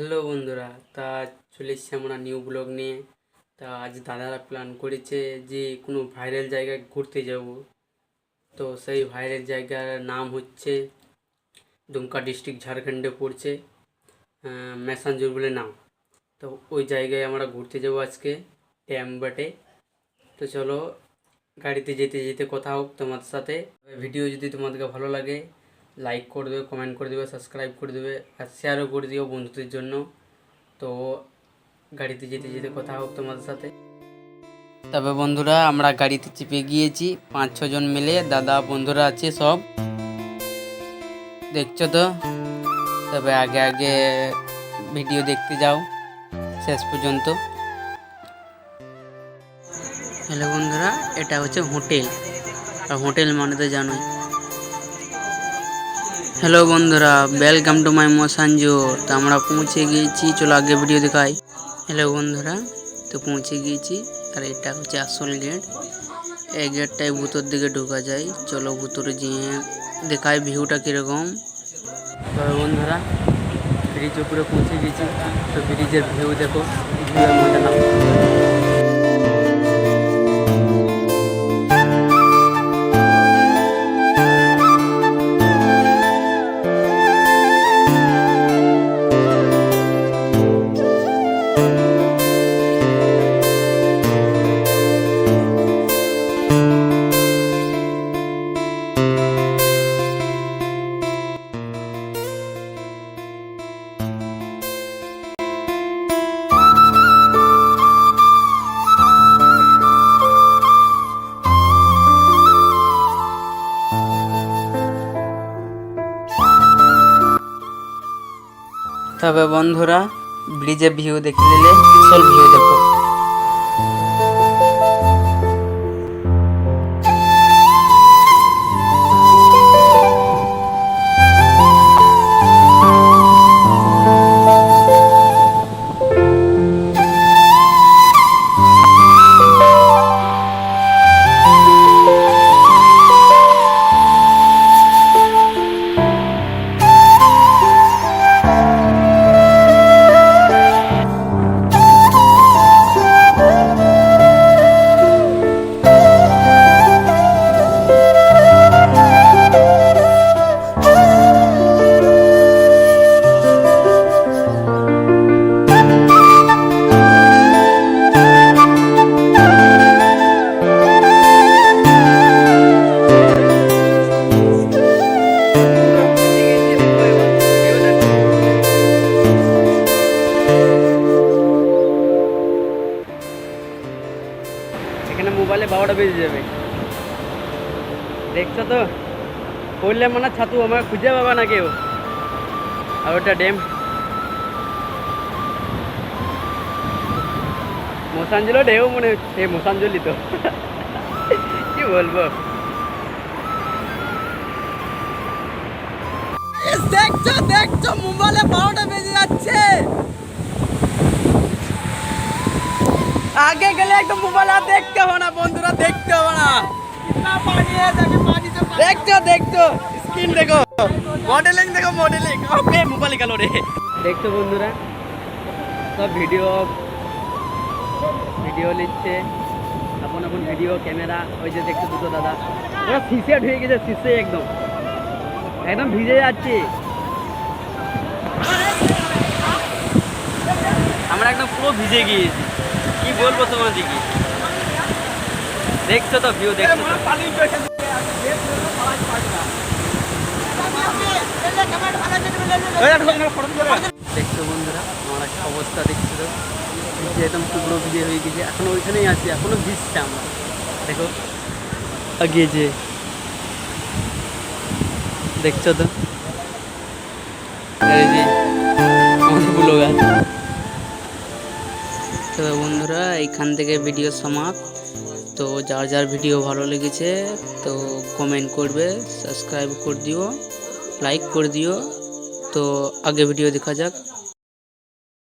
Hello বন্ধুরা, তা চলে এসছি আমরা নিউ ব্লগ নিয়ে। তা আজ দাদারা প্ল্যান করেছে যে কোনো ভাইরাল জায়গায় ঘুরতে যাব। তো সেই ভাইরাল জায়গার নাম হচ্ছে দুমকা ডিস্ট্রিক্ট, ঝাড়খণ্ডে পড়ছে, ম্যাসাঞ্জোর বলে নাম। তো ওই জায়গায় আমরা ঘুরতে যাব আজকে, ড্যাম বাটে। তো চলো গাড়িতে যেতে যেতে কথা হোক তোমাদের সাথে। ভিডিও যদি তোমাদেরকে ভালো লাগে লাইক করে দেবে, কমেন্ট করে দেবে, সাবস্ক্রাইব করে দেবে আর শেয়ারও করে দিও বন্ধুদের জন্য। তো গাড়িতে যেতে যেতে কথা হোক তোমাদের সাথে। তবে বন্ধুরা আমরা গাড়িতে চেপে গিয়েছি 5-6 জন মিলে, দাদা বন্ধুরা আছে সব, দেখছো তো। তবে আগে আগে ভিডিও দেখতে যাও শেষ পর্যন্ত। হ্যালো বন্ধুরা, এটা হচ্ছে হোটেল, আর হোটেল মানে তো জানোই। হ্যালো বন্ধুরা, ওয়েলকাম টু মাই মোসাঞ্জো। তো আমরা পৌঁছে গিয়েছি, চলো আগে ভিডিও দেখাই। হ্যালো বন্ধুরা, তো পৌঁছে গিয়েছি আর এটা হচ্ছে আসল গেট। এই গেটটায় ভিতর দিকে ঢোকা যায়, চলো ভিতরে গিয়ে দেখাই ভিউটা কীরকম। তবে বন্ধুরা ব্রিজ উপরে পৌঁছে গেছি, তো ব্রিজের ভিউ দেখো, ভিউয়ের মজা নাও। তবে বন্ধুরা ব্রিজের ভিউ দেখে নিলে আসল ভিউ দেখো। এখানে মোবাইলে 12টা বেজে যাবে, দেখছো তো। করলে মানে ছাতু আমার খুঁজে পাবা না কেউ। আর ওটা ড্যাম মোসাঞ্জলো ঢেউ মনে হচ্ছে, মোসাঞ্জলি তো কি বলবো। দেখছো দেখছো মোবাইলে 12টা বেজে যাচ্ছে। আগে গেলে একটু মোবাইল আর দেখতে হবে না বন্ধুরা, দেখতে হবে না। দেখছো দেখছো স্ক্রিন দেখো, মডেলিং দেখো, মডেলিং। ওকে মোবাইল গেল রে। দেখছো বন্ধুরা সব ভিডিও নিচ্ছে, এখন ভিডিও ক্যামেরা। ওই যে দেখছো দুটো দাদা, ওরা শীষে ঢুকে গেছে, শীষে একদম একদম ভিজে যাচ্ছে। আমরা একদম পুরো ভিজে গিয়েছি, কি বলবো তোমাদেরকে। দেখছো তো ভিউ, দেখছো তো। দেখছো বন্ধুরা আমার একটা অবস্থা, দেখছো তো ভিজে একদম পুরো ভিজে হয়ে গেছে। এখনো ওইখানেই আছি, এখনো ভিজছে আমরা। দেখো আগে যে দেখছো তো, এই যে অনেকগুলো গাছ। তো বন্ধুরা এইখান থেকে ভিডিও সমাপ্ত। তো যার যার ভিডিও ভালো লেগেছে তো কমেন্ট করবে, সাবস্ক্রাইব করে দিও, লাইক করে দিও। তো আগে ভিডিও দেখা যাক।